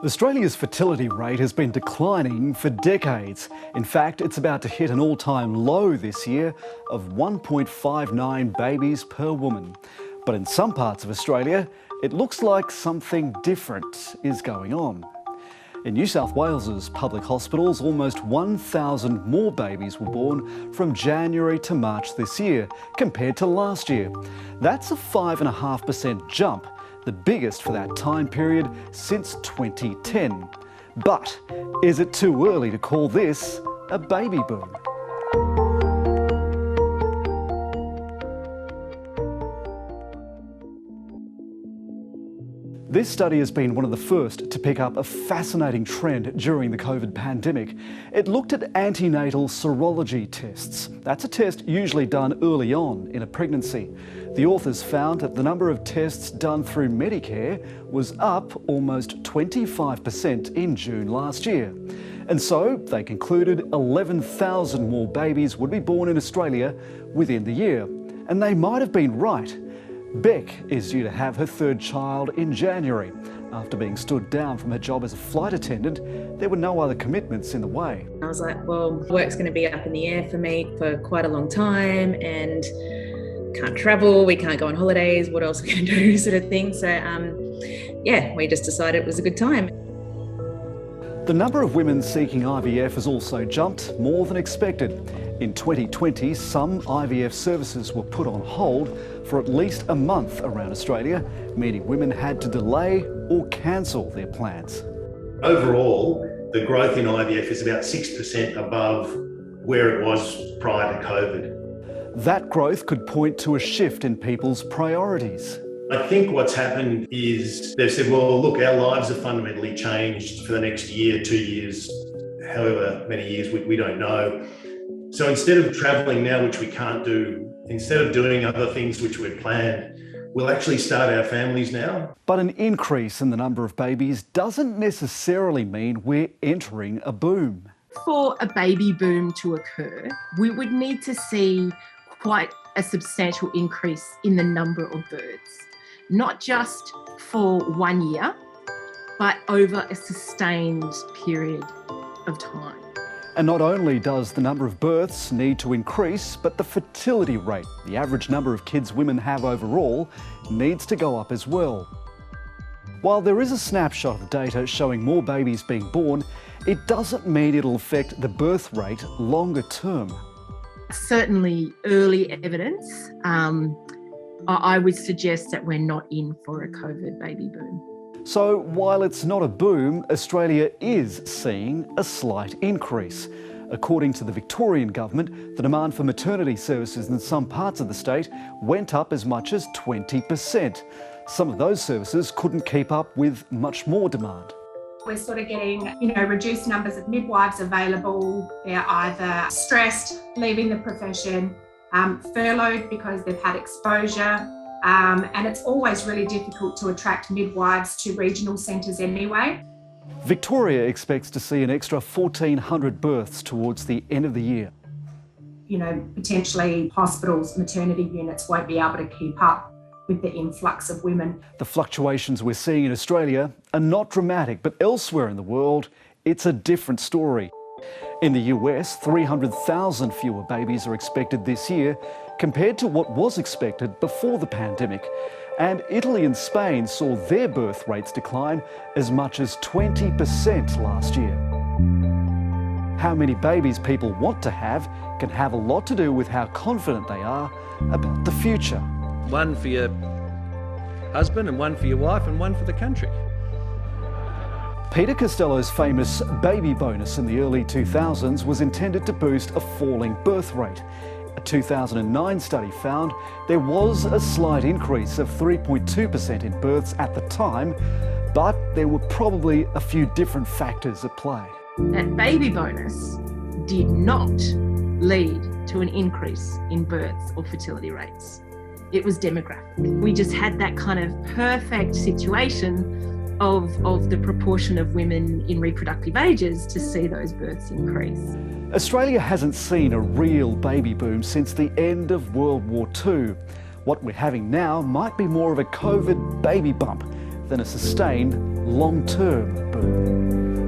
Australia's fertility rate has been declining for decades. In fact, it's about to hit an all-time low this year of 1.59 babies per woman. But in some parts of Australia, it looks like something different is going on. In New South Wales's public hospitals, almost 1,000 more babies were born from January to March this year compared to last year. That's a 5.5% jump, the biggest for that time period since 2010. But is it too early to call this a baby boom? This study has been one of the first to pick up a fascinating trend during the COVID pandemic. It looked at antenatal serology tests. That's a test usually done early on in a pregnancy. The authors found that the number of tests done through Medicare was up almost 25% in June last year. And so they concluded 11,000 more babies would be born in Australia within the year. And they might have been right. Beck is due to have her third child in January. After being stood down from her job as a flight attendant, there were no other commitments in the way. I was like, well, work's going to be up in the air for me for quite a long time and can't travel, we can't go on holidays, what else are we going to do sort of thing. So yeah, we just decided it was a good time. The number of women seeking IVF has also jumped more than expected. In 2020, some IVF services were put on hold for at least a month around Australia, meaning women had to delay or cancel their plans. Overall, the growth in IVF is about 6% above where it was prior to COVID. That growth could point to a shift in people's priorities. I think what's happened is they've said, well, look, our lives are fundamentally changed for the next year, 2 years, however many years, we don't know. So instead of travelling now, which we can't do, instead of doing other things which we'd planned, we'll actually start our families now. But an increase in the number of babies doesn't necessarily mean we're entering a boom. For a baby boom to occur, we would need to see quite a substantial increase in the number of births, not just for 1 year, but over a sustained period of time. And not only does the number of births need to increase, but the fertility rate, the average number of kids women have overall, needs to go up as well. While there is a snapshot of data showing more babies being born, it doesn't mean it'll affect the birth rate longer term. Certainly early evidence, I would suggest that we're not in for a COVID baby boom. So while it's not a boom, Australia is seeing a slight increase. According to the Victorian government, the demand for maternity services in some parts of the state went up as much as 20%. Some of those services couldn't keep up with much more demand. We're sort of getting, reduced numbers of midwives available. They're either stressed, leaving the profession, furloughed because they've had exposure. And it's always really difficult to attract midwives to regional centres anyway. Victoria expects to see an extra 1,400 births towards the end of the year. Potentially hospitals, maternity units won't be able to keep up with the influx of women. The fluctuations we're seeing in Australia are not dramatic, but elsewhere in the world, it's a different story. In the US, 300,000 fewer babies are expected this year compared to what was expected before the pandemic. And Italy and Spain saw their birth rates decline as much as 20% last year. How many babies people want to have can have a lot to do with how confident they are about the future. One for your husband and one for your wife and one for the country. Peter Costello's famous baby bonus in the early 2000s was intended to boost a falling birth rate. A 2009 study found there was a slight increase of 3.2% in births at the time, but there were probably a few different factors at play. That baby bonus did not lead to an increase in births or fertility rates. It was demographic. We just had that kind of perfect situation of the proportion of women in reproductive ages to see those births increase. Australia hasn't seen a real baby boom since the end of World War II. What we're having now might be more of a COVID baby bump than a sustained long-term birth.